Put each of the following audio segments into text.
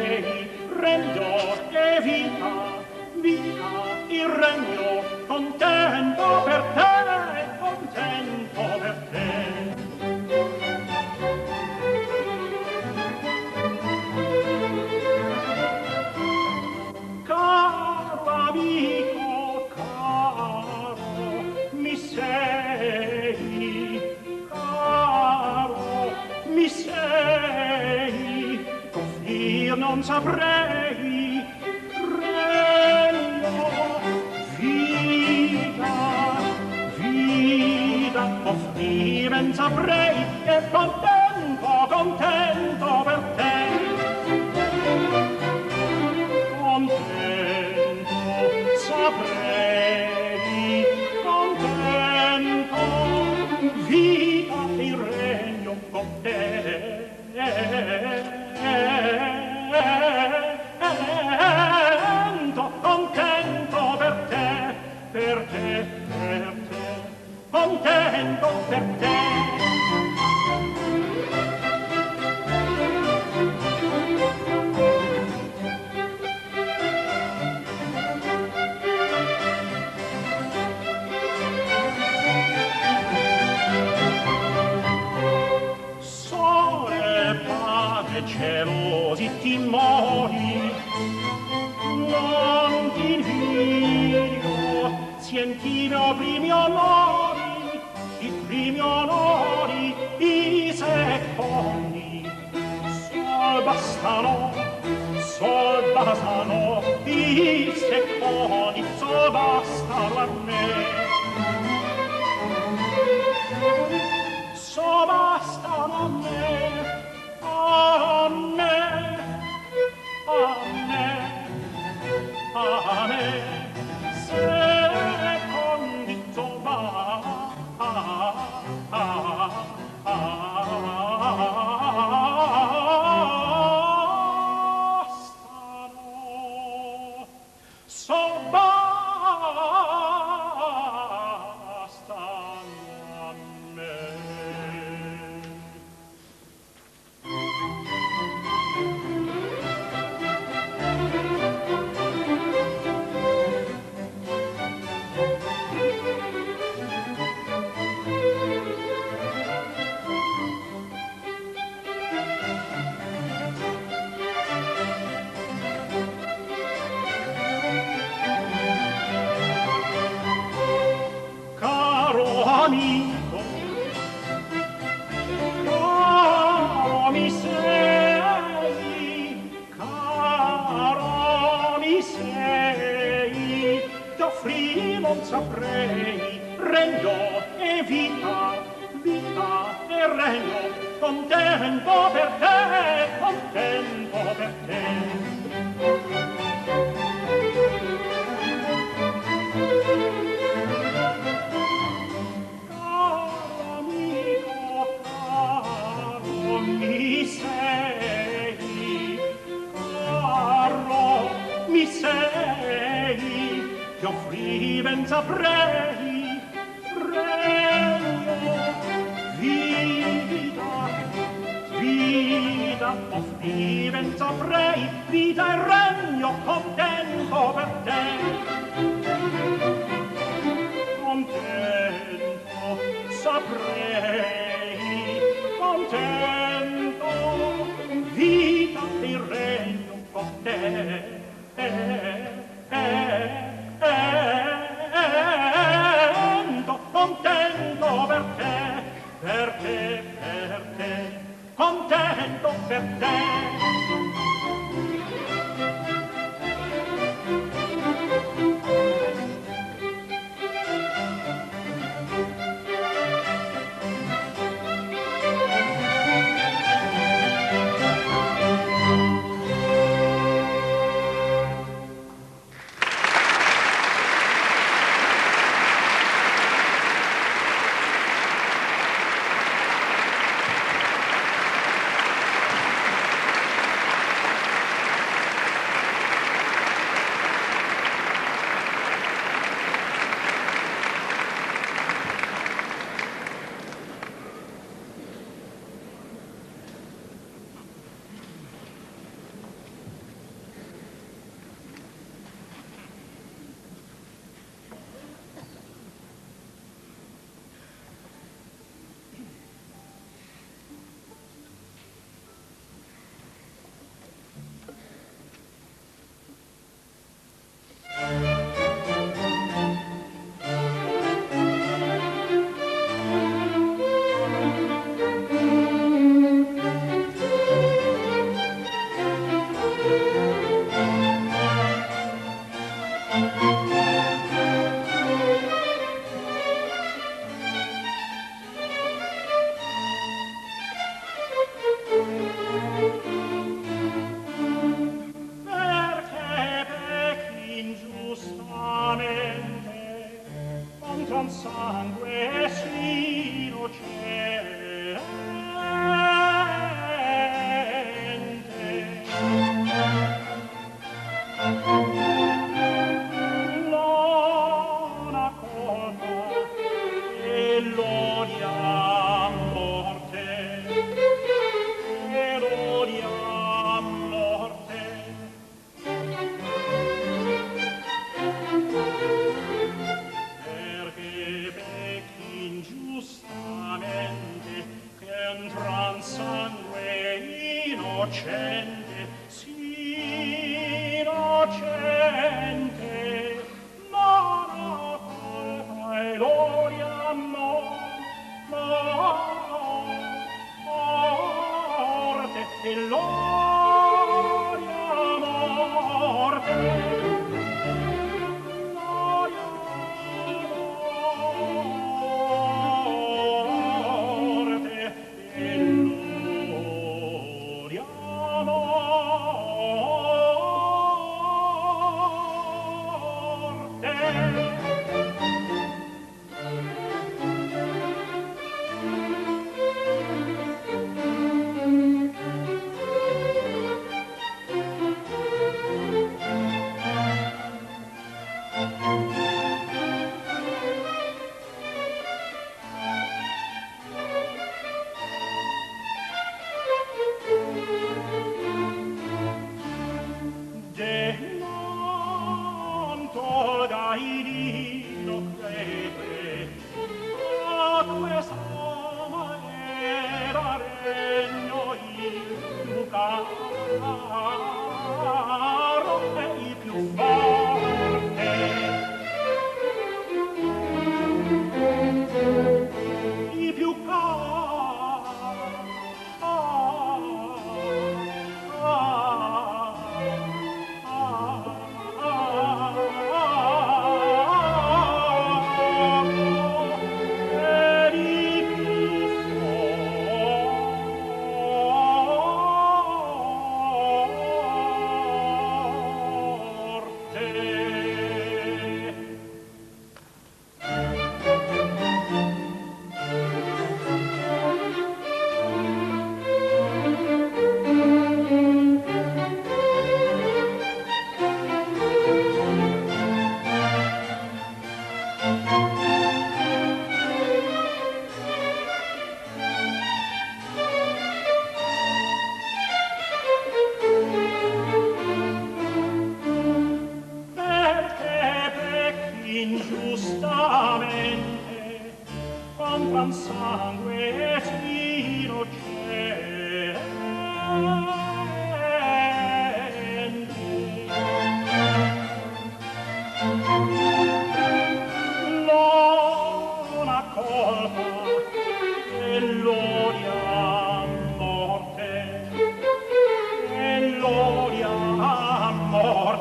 sei, regno e vita, vita il regno, contento per te, contento per te. Caro amico, caro, mi sei, caro, mi sei, offrir non saprei, regno, vita, vita, offrir non saprei, e contento, contento per te. Saprei, contento, vita il regno con te. Contento per te, per te, per te, contento per te. Celosi timori, non ti invidio, sientino primi onori, i primi onori, i secondi, sol bastano, i secondi, sol bastano a me. Sol bastano a me. A me, a me, a me, secondi so bastano a me. Amico, caro mi sei, t'offrì non saprei, regno e vita, vita e regno, contento per te, contento per te. Mi sei, ti offrì ben saprei, regno, vita, vita, offrì ben saprei, vita e regno, contento per te. Contento saprei, contento, vita e regno con te. Contento per te, per te, per te, contento per te.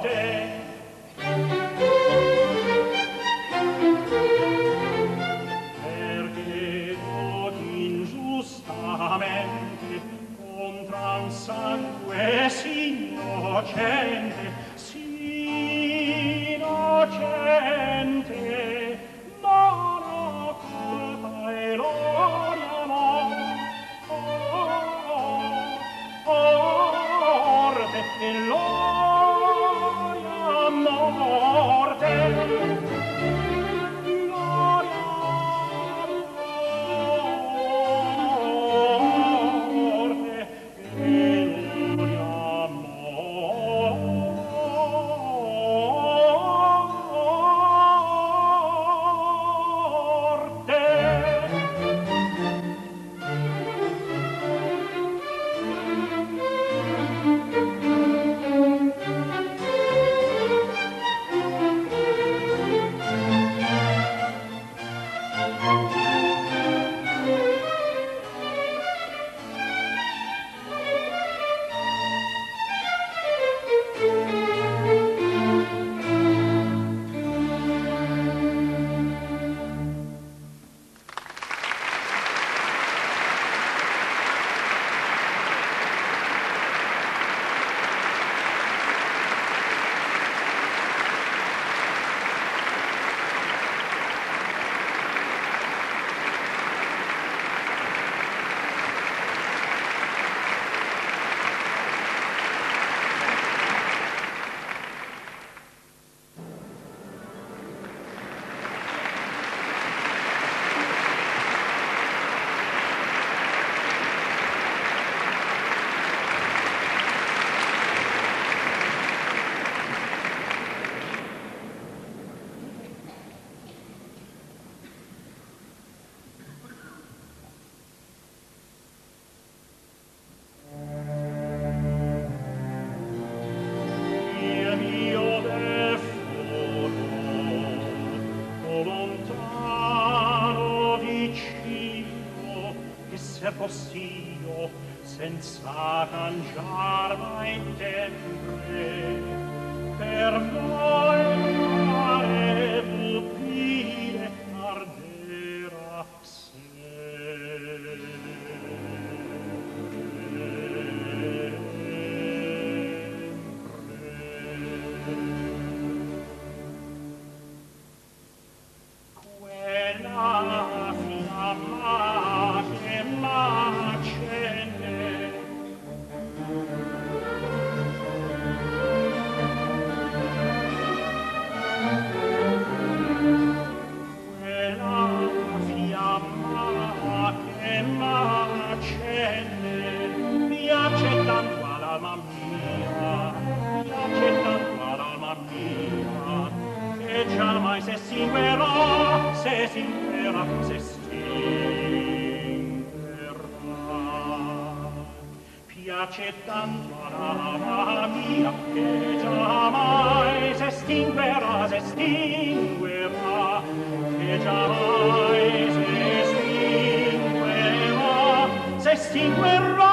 perché non ingiustamente contra un sangue sì innocente, non ho colpa e l'odiamo, morte e gloria morte. Possio senza cangiar mai tendre per voi mare pupille ardera quella fiamma che m'accende piace tanto all'alma mia che giammai se s'inverrà, se s'inverrà, se s'inverrà. Piace tanto all'alma mia che giammai se s'inverrà, se s'inverrà, che giammai se s'inverrà, se s'inverrà.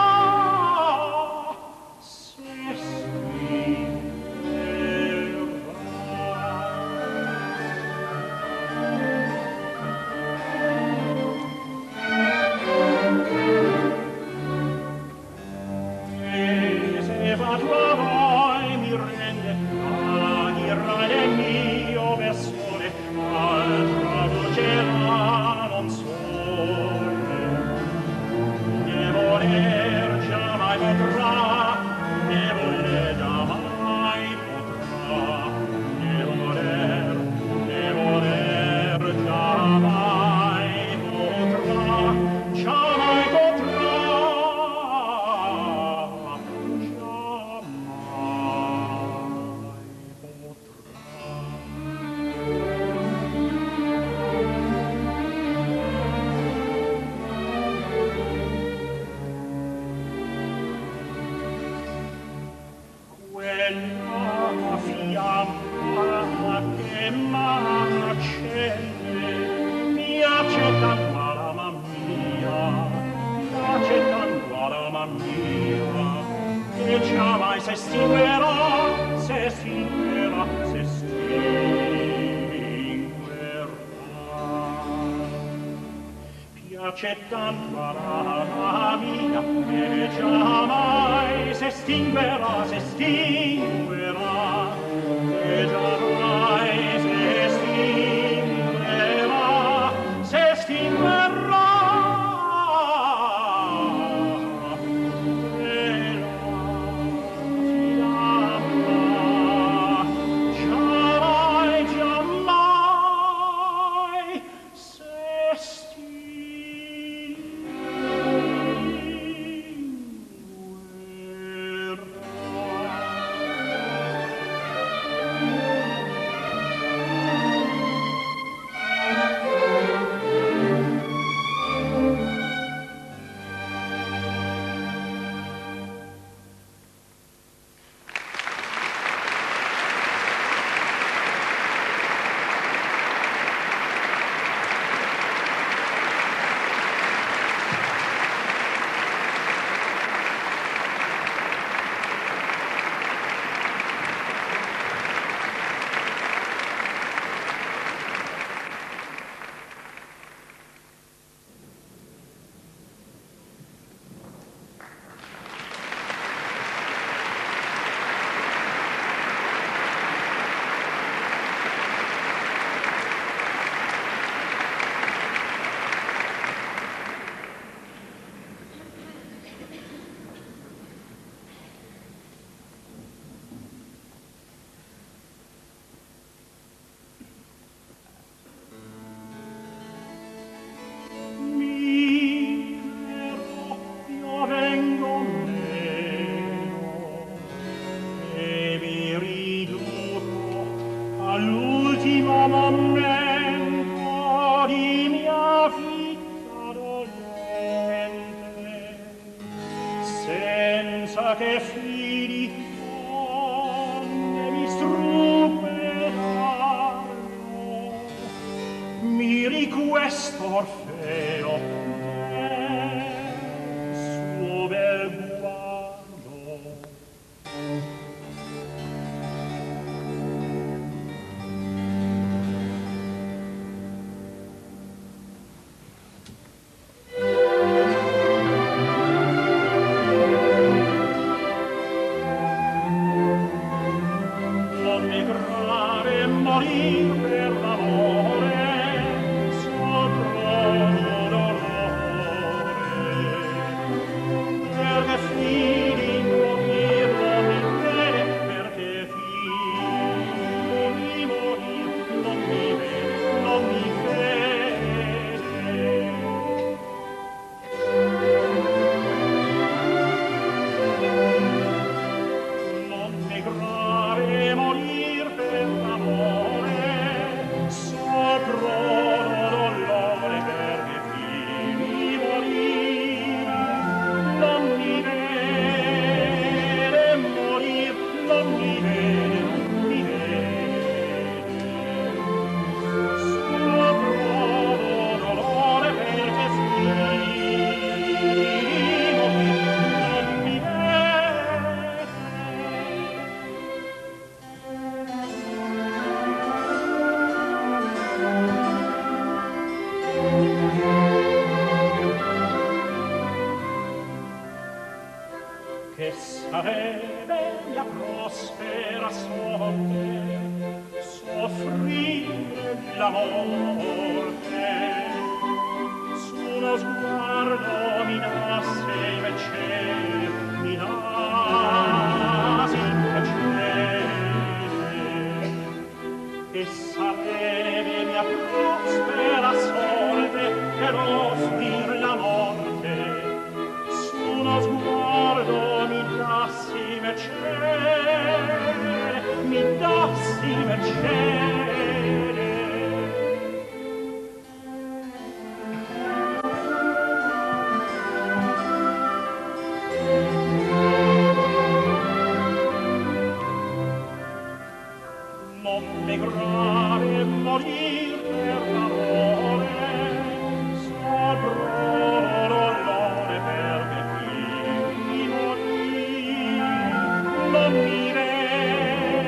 Se si se stinguerà. Piace tanto alla mia che già mai se stinguerà, se stinguerà, che già mai se stinguerà, se stinguerà. All'ultimo momento di mia vita dolente, senza che fidi donne mi strupperarono, mi riquesto Orfeo del suo bel guardo. Morir per l'amore sopra dolore, perché fini morir non mi vede, perché fini morir non mi vede, non mi vede. Non è grave morir per l'amore, sopra dolore, perché fini morir non mi vede, morir non mi vede, non mi vede. Sopra dolore, perché fini morir non mi vede. Che sarebbe mia prospera sorte soffrire la morte, su uno sguardo mi nasse invece, mi nasi piacere. Che sarebbe mia prospera sorte per offrir la morte, su uno sguardo mi dassi mercede, mi dassi mercede. Non è grave morir per l'amore, sopra dolore, perché fini morir non mi vede,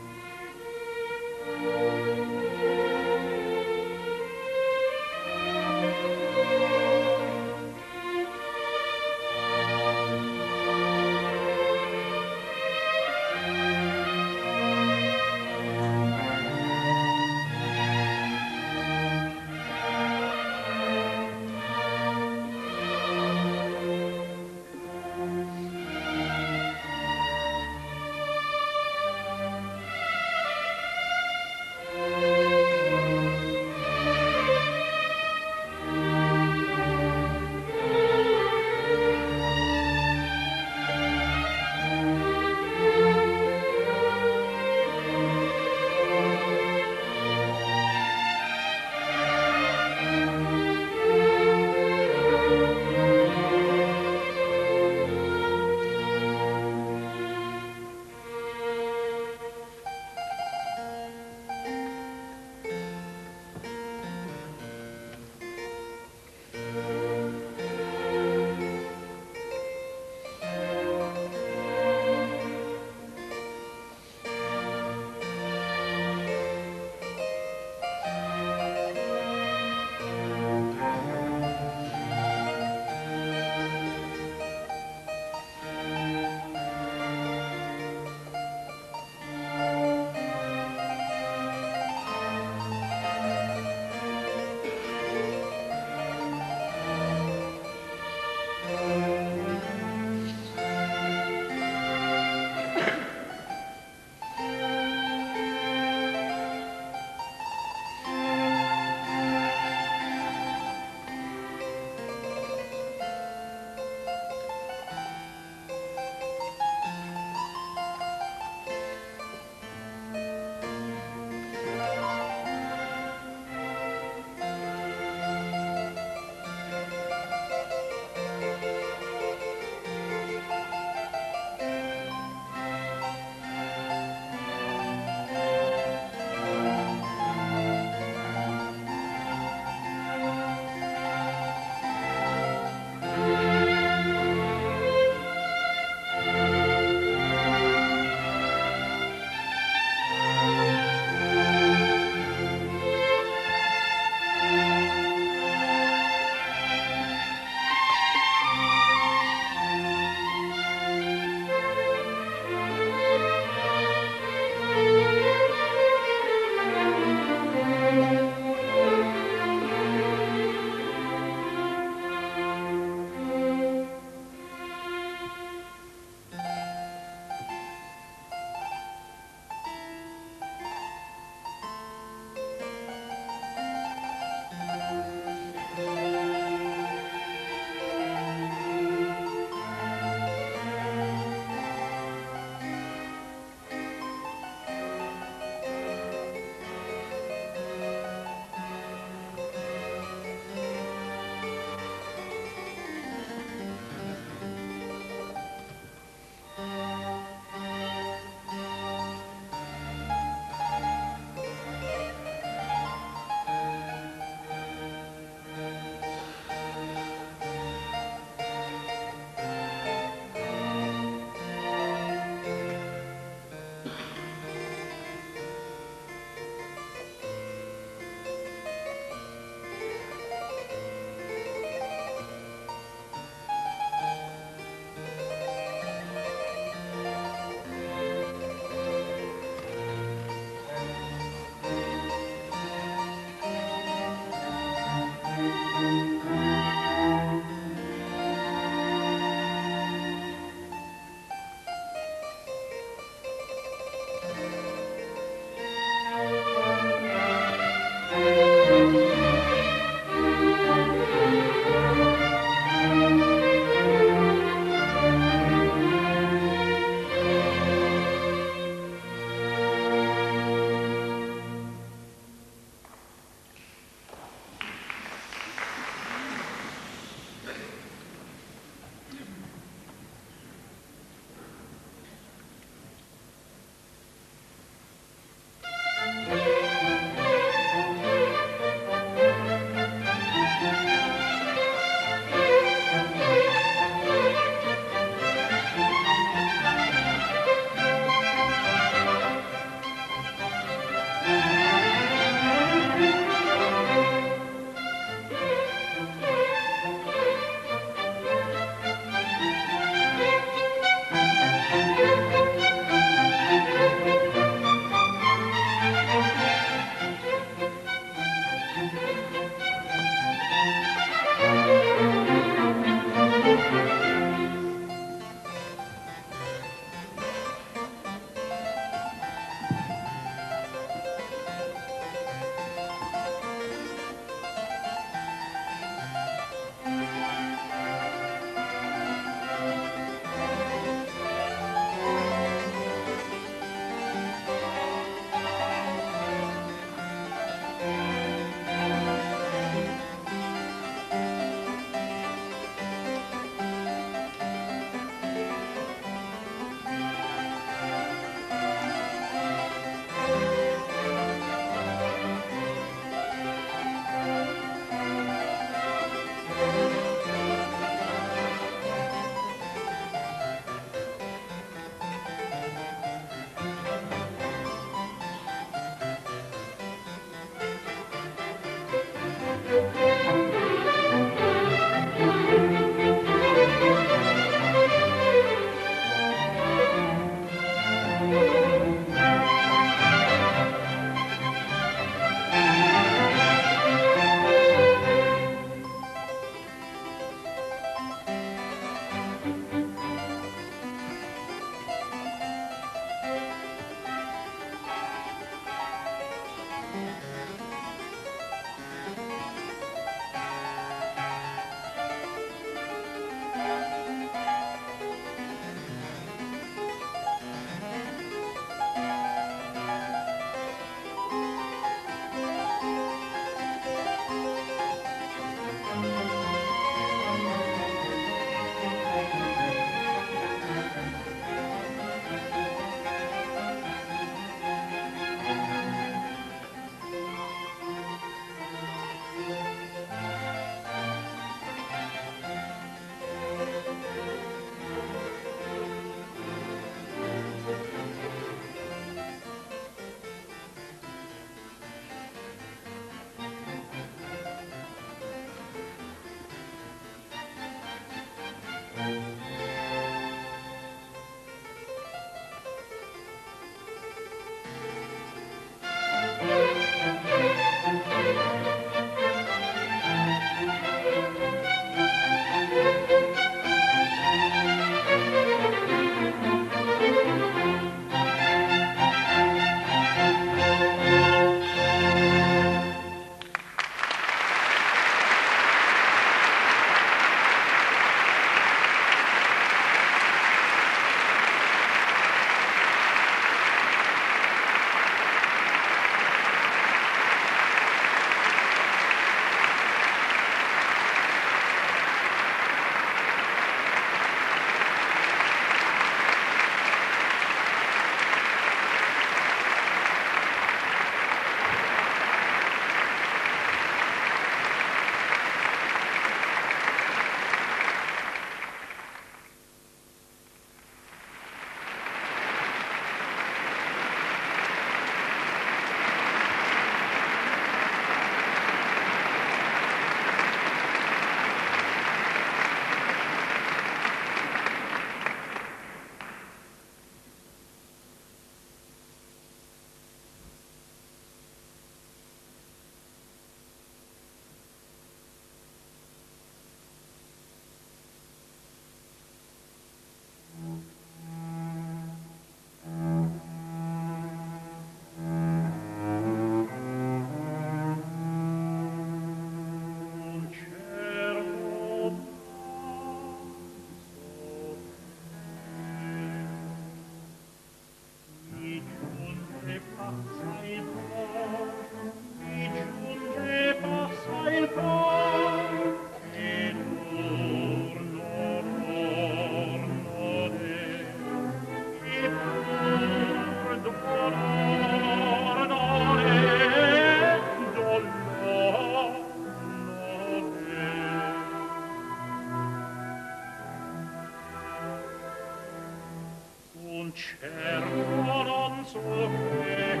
so che,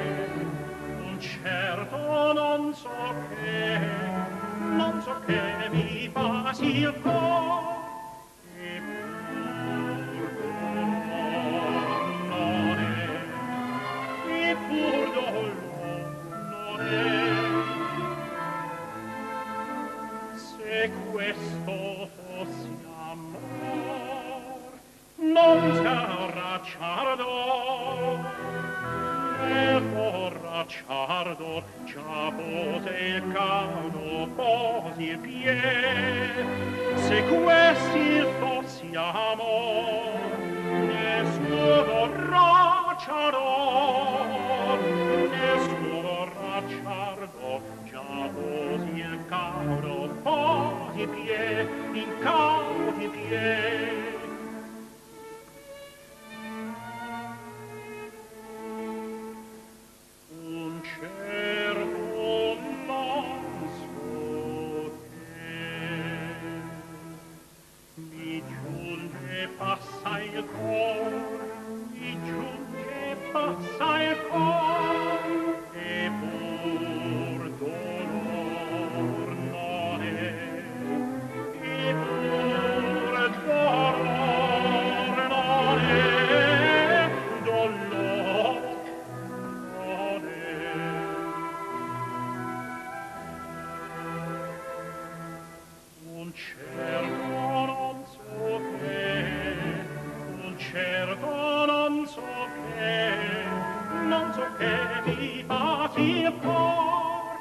un certo non so che mi fa sì il cor, e pur dolor non è. Se questo fosse amor, non sarà ciardo, e porracciardo già pose il caudo, posi il piede. Se questi fosse amor, nessuno racciardo, già posi il caudo, posi il piede, in caudo il piede. Un certo non so che mi giunge passa il cor, mi giunge passa il cor, e pur dolor non è, e pur dolor non è, dolor non è. Un certo non so che, un certo non so che mi fa sì il cor,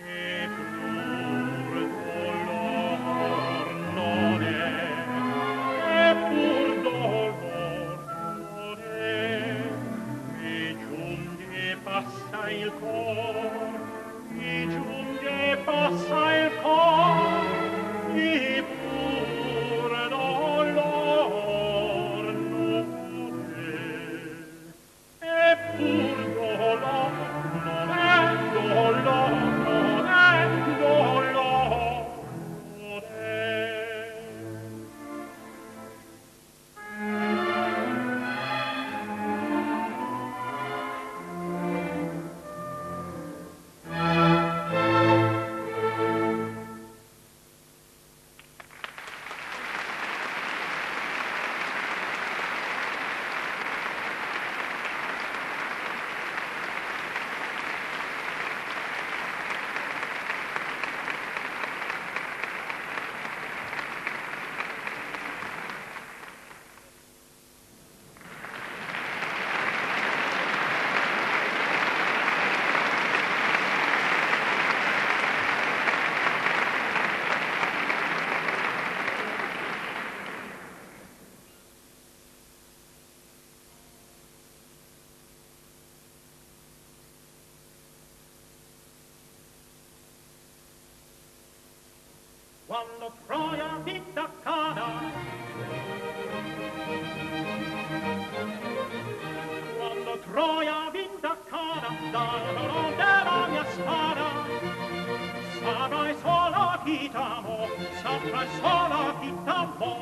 e pur dolor non è, e pur dolor non è. Mi giunge passa il cor, mi giunge passa il cor, e pur dolor non è, e pur dolor non è, dolor non è, dolor non è. Quando Troia vinta Cana, quando Troia vinta Cana, dal valor della mia spada, saprai solo chi t'amò, saprai solo chi t'amò.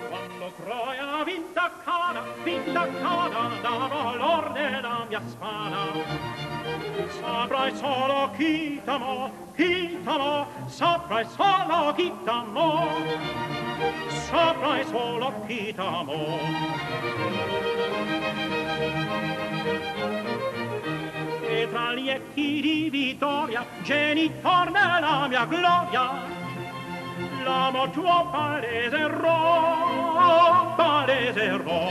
Quando Troia vinta Cana, dal valor della mia spada, saprai solo chi t'amò, saprai solo chi t'amò, saprai solo chi t'amò. E tra gli echi di vittoria, genitor nella mia gloria, l'amor tuo paleserò, paleserò.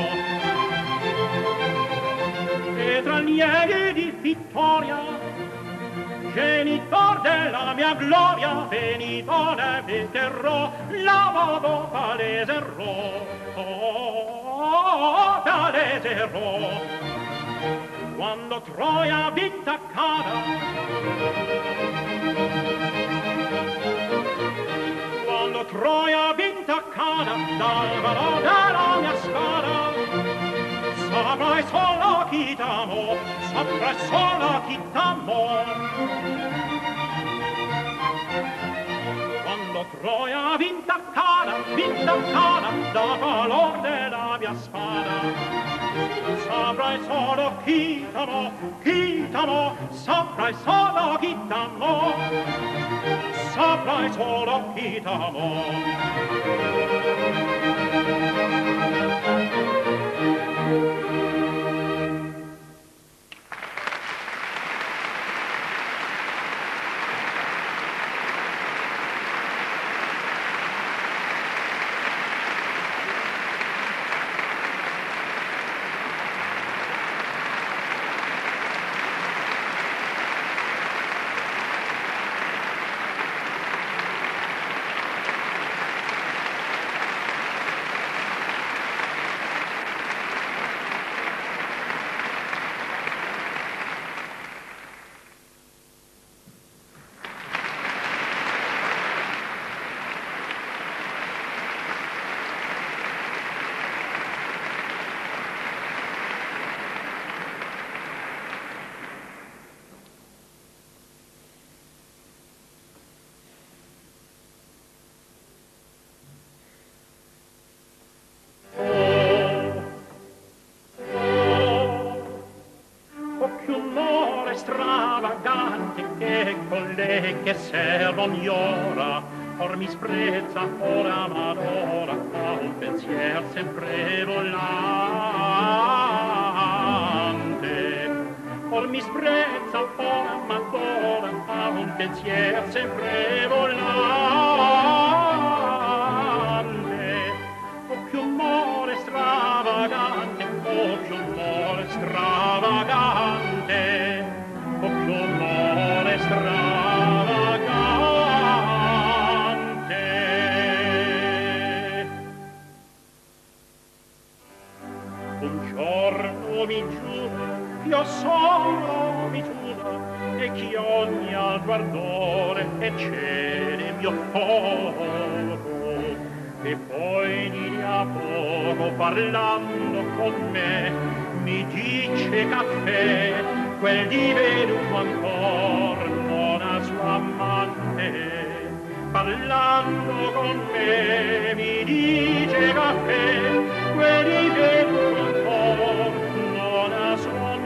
E tra gli echi di vittoria, genitor della mia gloria, venitore mi terrò, l'amor paleserò, paleserò. Quando Troia vinta Cana, quando Troia vinta Cana, dal valor della mia spada, saprai solo chi t'amò, saprai solo chi t'amò. Quando Troia vinta Cana, dal valor della mia spada, saprai solo chi t'amò, saprai solo chi t'amò, saprai solo chi t'amò. Che servon gli ora, or mi sprezza, ora m'adora, a un pensier sempre volante. Or mi sprezza, ora m'adora, a un pensier sempre volante. Oh, che umore stravagante, oh, che umore stravagante, oh, che umore stravagante. Mi giuro, io solo mi giuro, e chi ogni altro ardore e cede mio foro. E poi di a poco parlando con me mi dice caffè, quel di venuto ancor non ha sua amante. Parlando con me mi dice caffè, quel di venuto ancor non ha sua amante.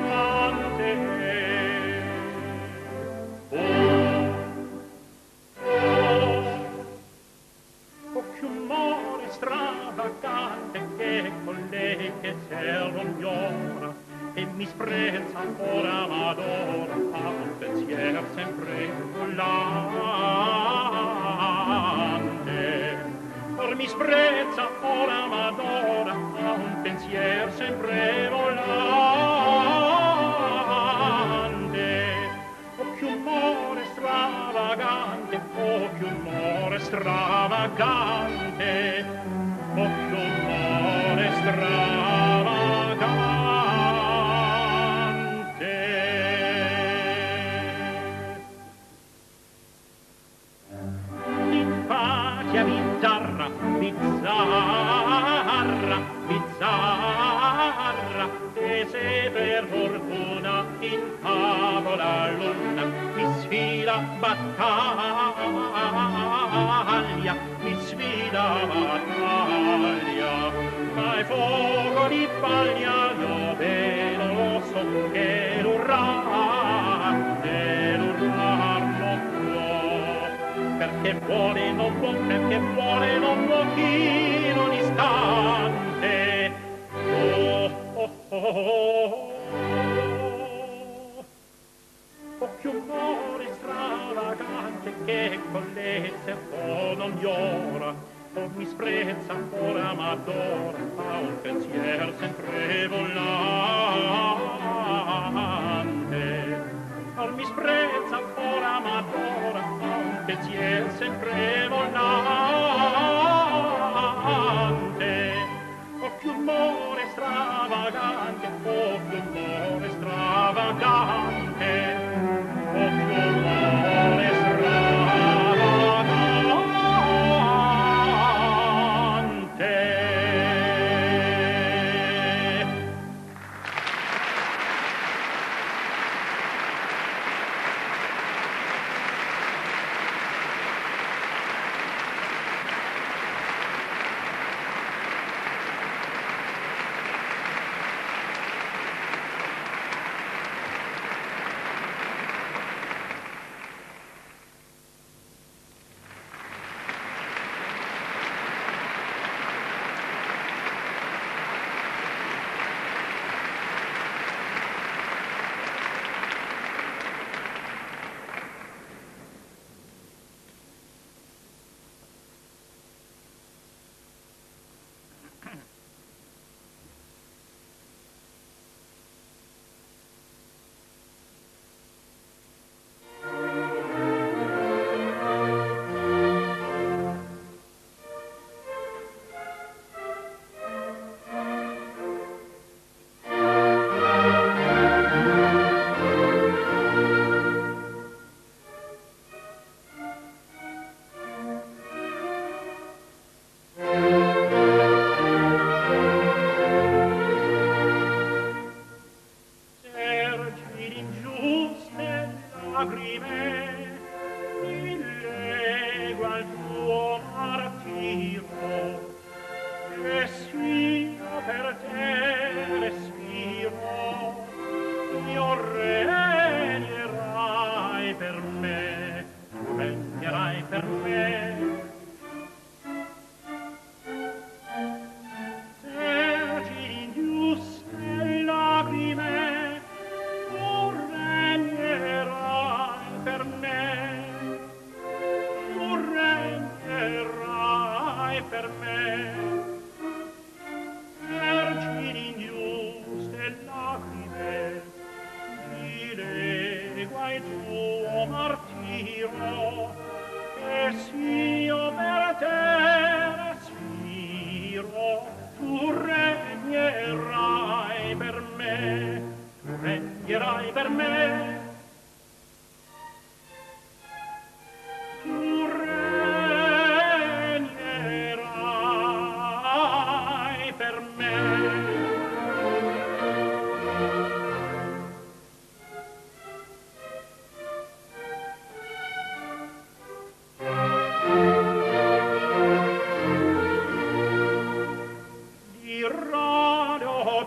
Oh, che umore stravagante, che con lei che servon gli ora, e mi sprezza ora m'adora, a un pensier sempre volante. Or mi sprezza ora m'adora, a un pensier sempre volante. Oh, che umore stravagante, oh, che umore stravagante, oh, che umore stravagante. L'infatia bizzarra, bizzarra, bizzarra, e se per fortuna in tavola luna mi sfida battaglia, mi sfida battaglia, ma il fuoco di paglia io vedo, lo so che l'urrar non può, perché vuole non può, perché vuole non può chi non istante. Oh, oh, oh, oh. Oh, che umore stravagante, che collezze oh non llora, oh mi sprezza ora m'adora, a un pensier sempre volante. Oh mi sprezza ora m'adora, a un pensier sempre volante. Oh che umore stravagante, oh che umore stravagante, oh che umore stravagante.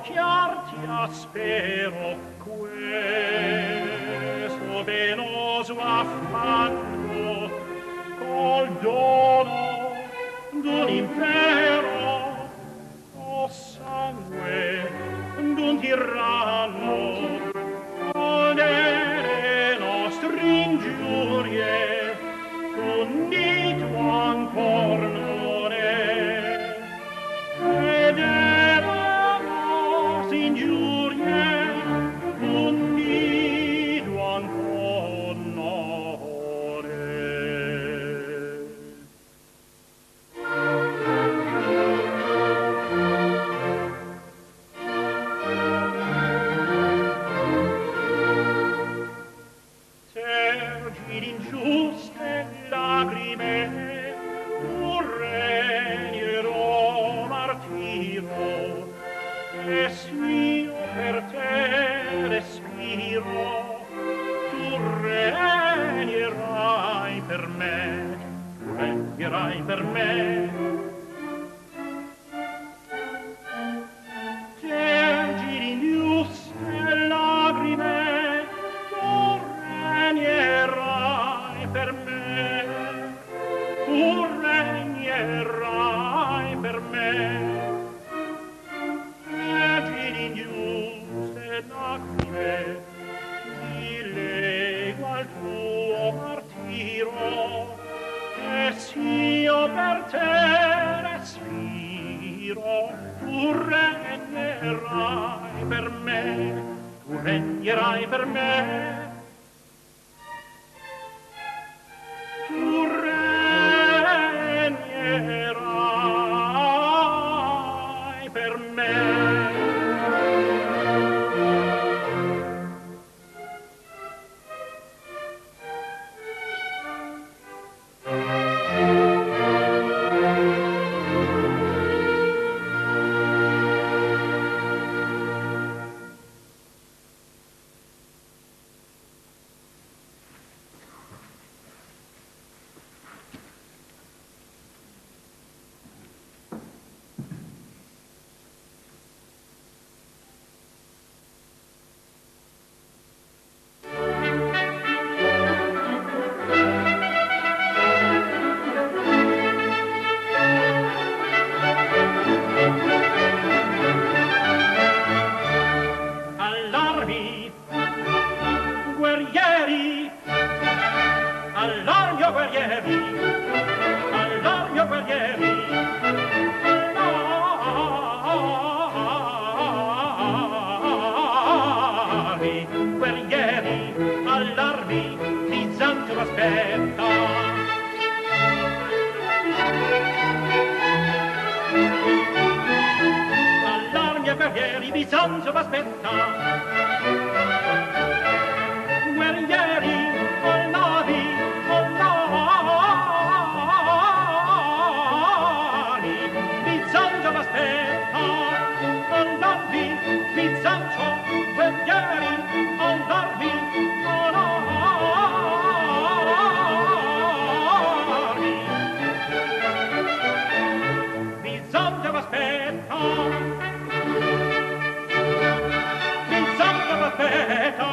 chiar ti aspero questo venoso affanno col dono d'un impero o sangue d'un tiranno o delle nostre ingiurie punito ancor non è ed era nostre ingiurie punito ancor non è. Tergi d'ingiuste lagrime un regnerò martiro e s'io per te respiro tu regnerai per me, tu regnerai per me. Tergi d'ingiuste lagrime tu regnerai per me, tu regnerai per me. Tergi d'ingiuste lacrime mi lego al tuo martiro e s'io per te respiro tu regnerai per me, tu regnerai per me. Tu regnerai per me. Bisanzio v'aspetta. Guerrieri, navi, Bisanzio v'aspetta. Navi, Bisanzio, guerrieri, navi, Bisanzio v'aspetta. Bisanzio v'aspetta.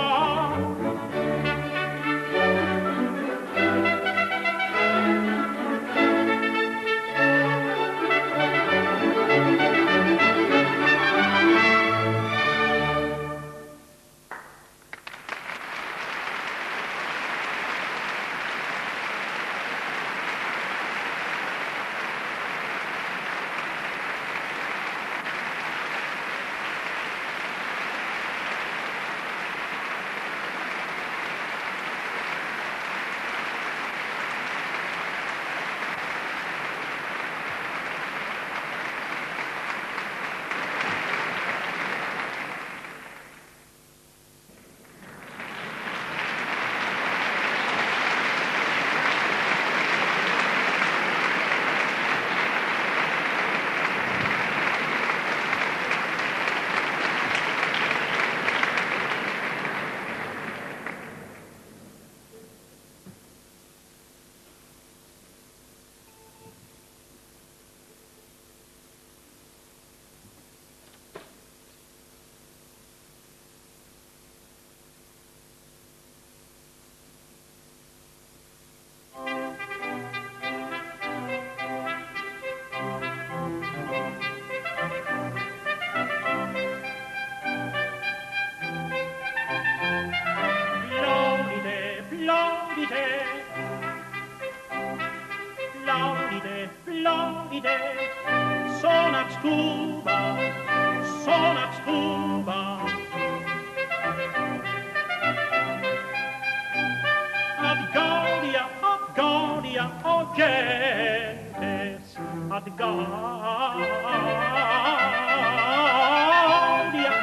Gaudia,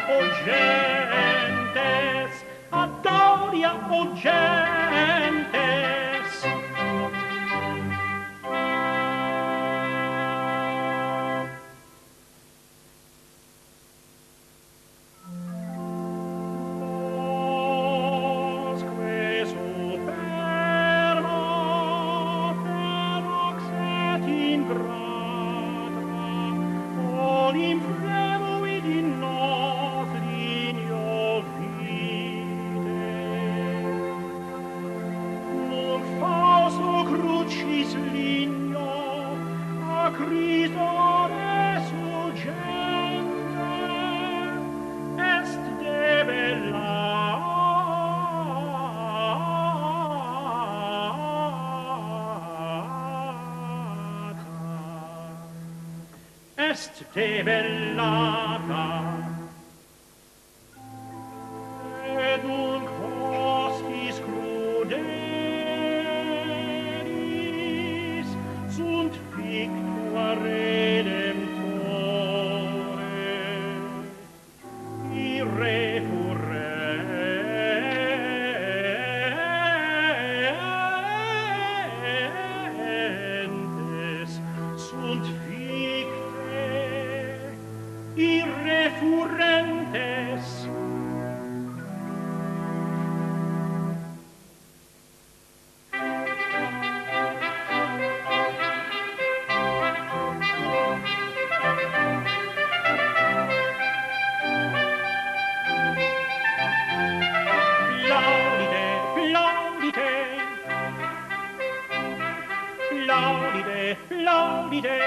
o gentes, ad Gaudia, o gentes. Est debellata et nunc hostis crudelis sunt victua redemptore irreferentes sunt irreferentes. Plaudite, plaudite, plaudite, plaudite,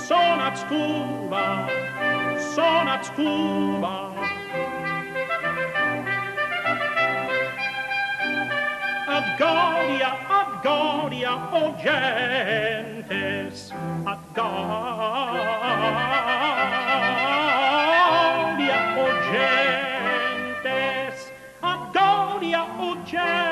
sonat tuba, sonat tuba. Ad Gaudia, o gentes, ad Gaudia, o gentes, ad Gaudia, o gentes.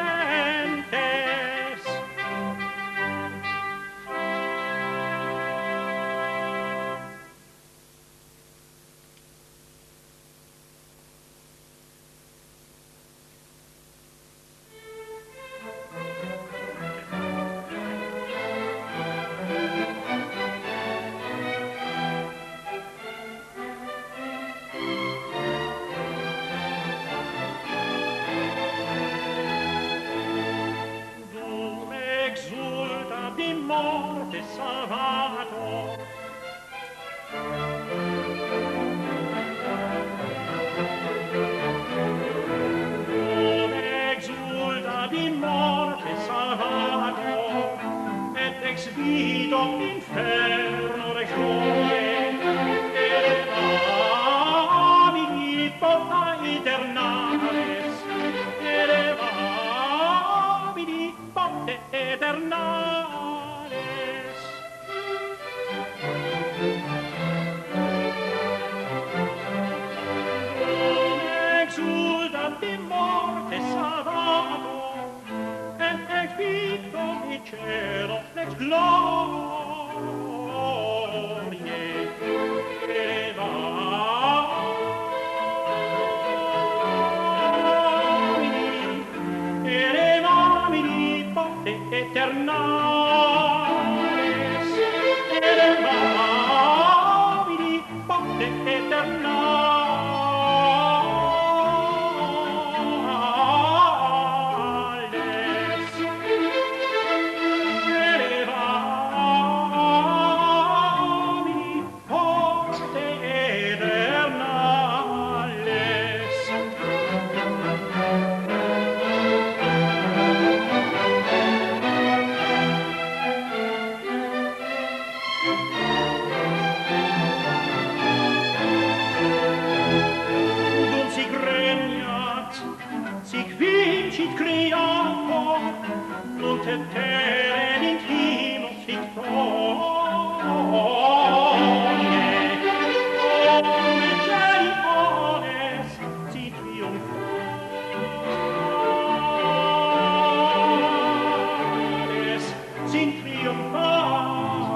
Morte salvato, exulta di morte salvato, et ex vito inferno regione, elevabili porta eternales, elevabili porte eternales. Exultat di morte salvato, et ex victo di cielo, ex glorie, elevabili porte eternales, elevabili porte eternales. Sin triunfales,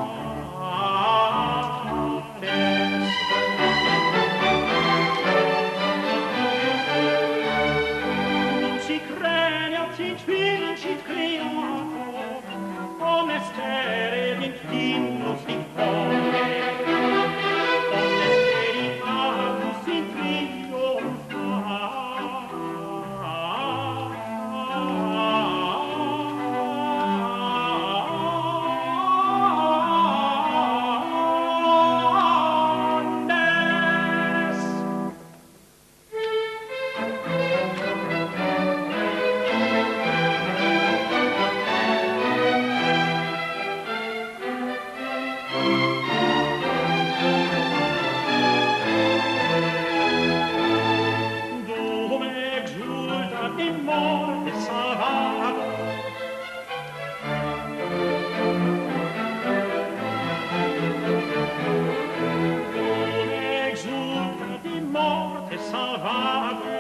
salvato,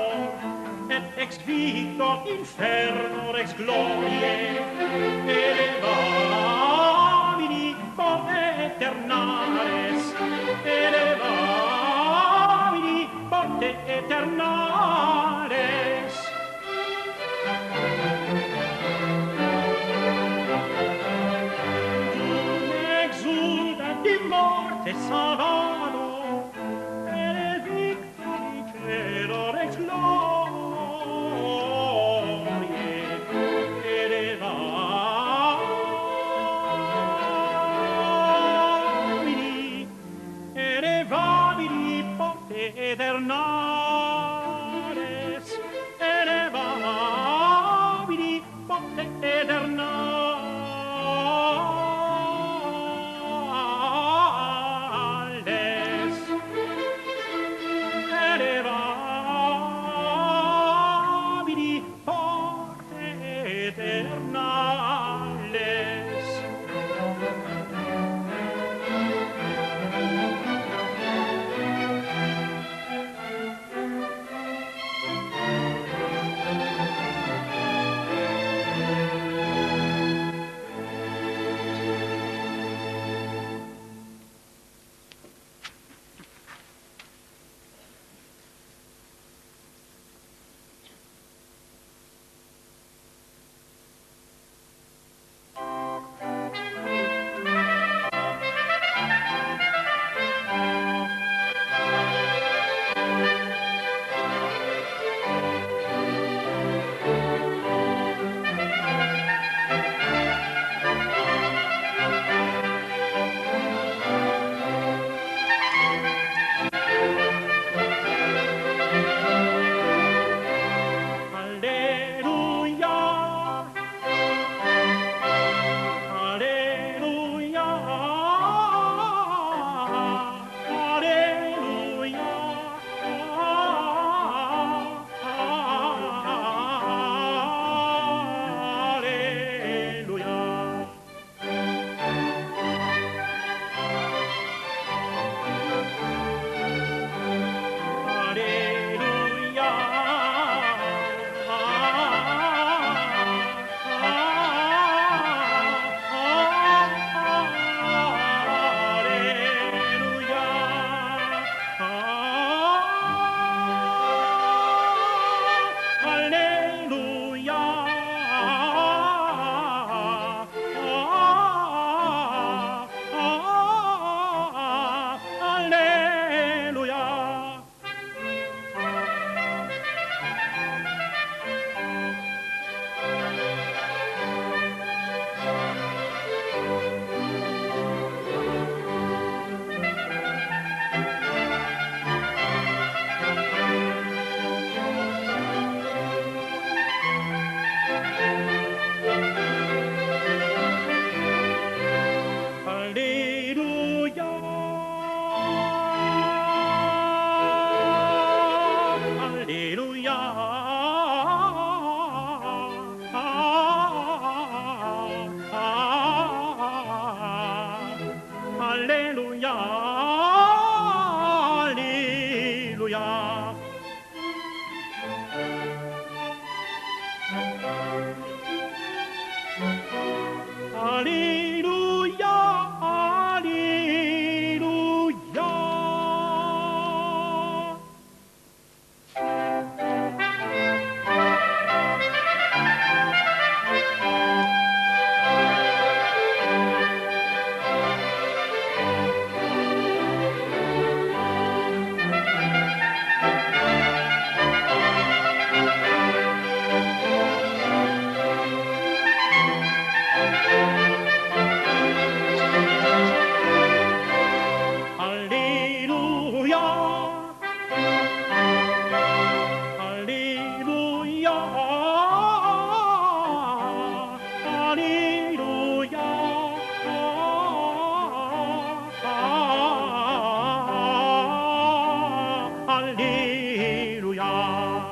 et ex victor inferno ex gloriae, elevamini pote eternales, elevamini pote eternales. Dum exultat di morte salvado, et victori credor ex gloriae, elevamini pote eternales, elevamini pote eternales, elevamini pote eternales. Alleluia.